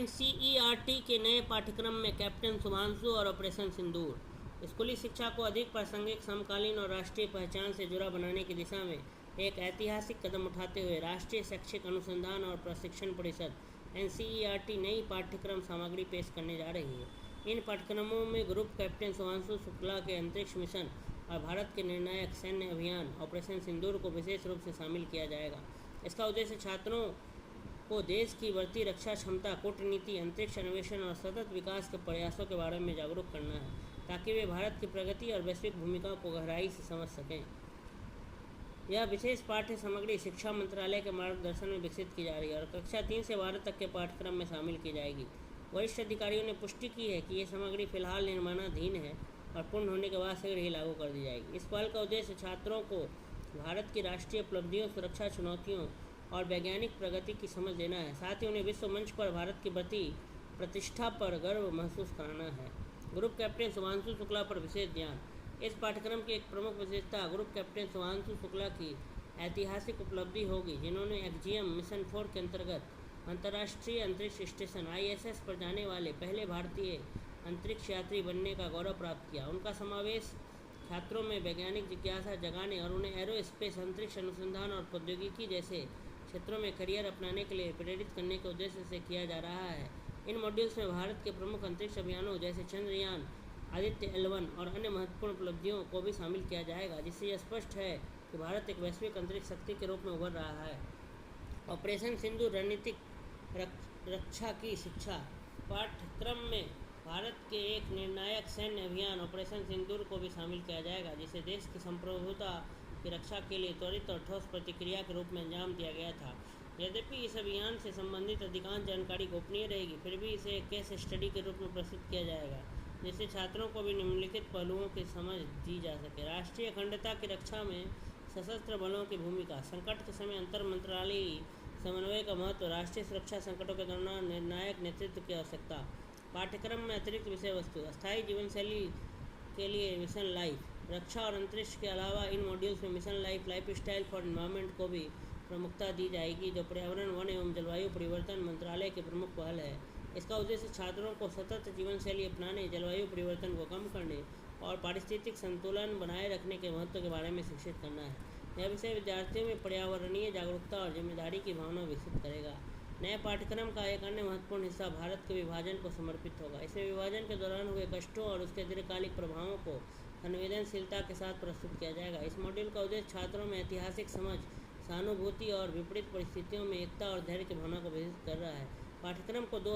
NCERT के नए पाठ्यक्रम में कैप्टन शुभांशु और ऑपरेशन सिंदूर स्कूली शिक्षा को अधिक प्रासंगिक, समकालीन और राष्ट्रीय पहचान से जुड़ा बनाने की दिशा में एक ऐतिहासिक कदम उठाते हुए राष्ट्रीय शैक्षिक अनुसंधान और प्रशिक्षण परिषद एनसीईआरटी नई पाठ्यक्रम सामग्री पेश करने जा रही है। इन पाठ्यक्रमों में ग्रुप कैप्टन शुभांशु शुक्ला के अंतरिक्ष मिशन और भारत के निर्णायक सैन्य अभियान ऑपरेशन सिंदूर को विशेष रूप से शामिल किया जाएगा। इसका उद्देश्य छात्रों को देश की बढ़ती रक्षा क्षमता, कूटनीति, अंतरिक्ष अन्वेषण और सतत विकास के प्रयासों के बारे में जागरूक करना है, ताकि वे भारत की प्रगति और वैश्विक भूमिका को गहराई से समझ सकें। यह विशेष पाठ्य सामग्री शिक्षा मंत्रालय के मार्गदर्शन में विकसित की जा रही है और कक्षा 3 से 12 तक के पाठ्यक्रम में शामिल की जाएगी। वरिष्ठ अधिकारियों ने पुष्टि की है कि यह सामग्री फिलहाल निर्माणाधीन है और पूर्ण होने के बाद शीघ्र ही लागू कर दी जाएगी। इस पहल का उद्देश्य छात्रों को भारत की राष्ट्रीय उपलब्धियों, सुरक्षा चुनौतियों और वैज्ञानिक प्रगति की समझ देना है। साथ ही उन्हें विश्व मंच पर भारत की बढ़ती प्रतिष्ठा पर गर्व महसूस कराना है। ग्रुप कैप्टन शुभांशु शुक्ला पर विशेष ध्यान। इस पाठ्यक्रम की एक प्रमुख विशेषता ग्रुप कैप्टन शुभांशु शुक्ला की ऐतिहासिक उपलब्धि होगी, जिन्होंने एक्जियम मिशन 4 के अंतर्गत अंतर्राष्ट्रीय अंतरिक्ष स्टेशन ISS पर जाने वाले पहले भारतीय अंतरिक्ष यात्री बनने का गौरव प्राप्त किया। उनका समावेश छात्रों में वैज्ञानिक जिज्ञासा जगाने और उन्हें एरोस्पेस, अंतरिक्ष अनुसंधान और प्रौद्योगिकी जैसे क्षेत्रों में करियर अपनाने के लिए प्रेरित करने के उद्देश्य से किया जा रहा है। इन मॉड्यूल्स में भारत के प्रमुख अंतरिक्ष अभियानों जैसे चंद्रयान, आदित्य L1 और अन्य महत्वपूर्ण उपलब्धियों को भी शामिल किया जाएगा, जिससे यह स्पष्ट है कि भारत एक वैश्विक अंतरिक्ष शक्ति के रूप में उभर रहा है। ऑपरेशन सिंदूर रणनीतिक रक्षा की शिक्षा। पाठ्यक्रम में भारत के एक निर्णायक सैन्य अभियान ऑपरेशन सिंदूर को भी शामिल किया जाएगा, जिसे देश की संप्रभुता की रक्षा के लिए त्वरित और ठोस प्रतिक्रिया के रूप में अंजाम दिया गया था। यद्यपि इस अभियान से संबंधित अधिकांश जानकारी गोपनीय रहेगी, फिर भी इसे एक केस स्टडी के रूप में प्रस्तुत किया जाएगा, जिससे छात्रों को भी निम्नलिखित पहलुओं की समझ दी जा सके। राष्ट्रीय अखंडता की रक्षा में सशस्त्र बलों की भूमिका। संकट के समय अंतर मंत्रालयी समन्वय का महत्व। राष्ट्रीय सुरक्षा संकटों के दौरान निर्णायक नेतृत्व की आवश्यकता। पाठ्यक्रम में अतिरिक्त विषय वस्तु। अस्थायी जीवन शैली के लिए मिशन लाइफ। रक्षा और अंतरिक्ष के अलावा इन मॉड्यूल्स में mission life style for environment को भी प्रमुखता दी जाएगी, जो पर्यावरण, वन एवं जलवायु परिवर्तन मंत्रालय की प्रमुख पहल है। इसका उद्देश्य छात्रों को सतत जीवन शैली अपनाने, जलवायु परिवर्तन को कम करने और पारिस्थितिक संतुलन बनाए रखने के महत्व के बारे में शिक्षित करना है। यह विषय विद्यार्थियों में पर्यावरणीय जागरूकता और जिम्मेदारी की भावना विकसित करेगा। नए पाठ्यक्रम का एक अन्य महत्वपूर्ण हिस्सा भारत के विभाजन को समर्पित होगा। इसमें विभाजन के दौरान हुए कष्टों और उसके दीर्घकालिक प्रभावों को संवेदनशीलता के साथ प्रस्तुत किया जाएगा। इस मॉड्यूल का उद्देश्य छात्रों में ऐतिहासिक समझ, सहानुभूति और विपरीत परिस्थितियों में एकता और धैर्य की भावना को विकसित कर रहा है। पाठ्यक्रम को 2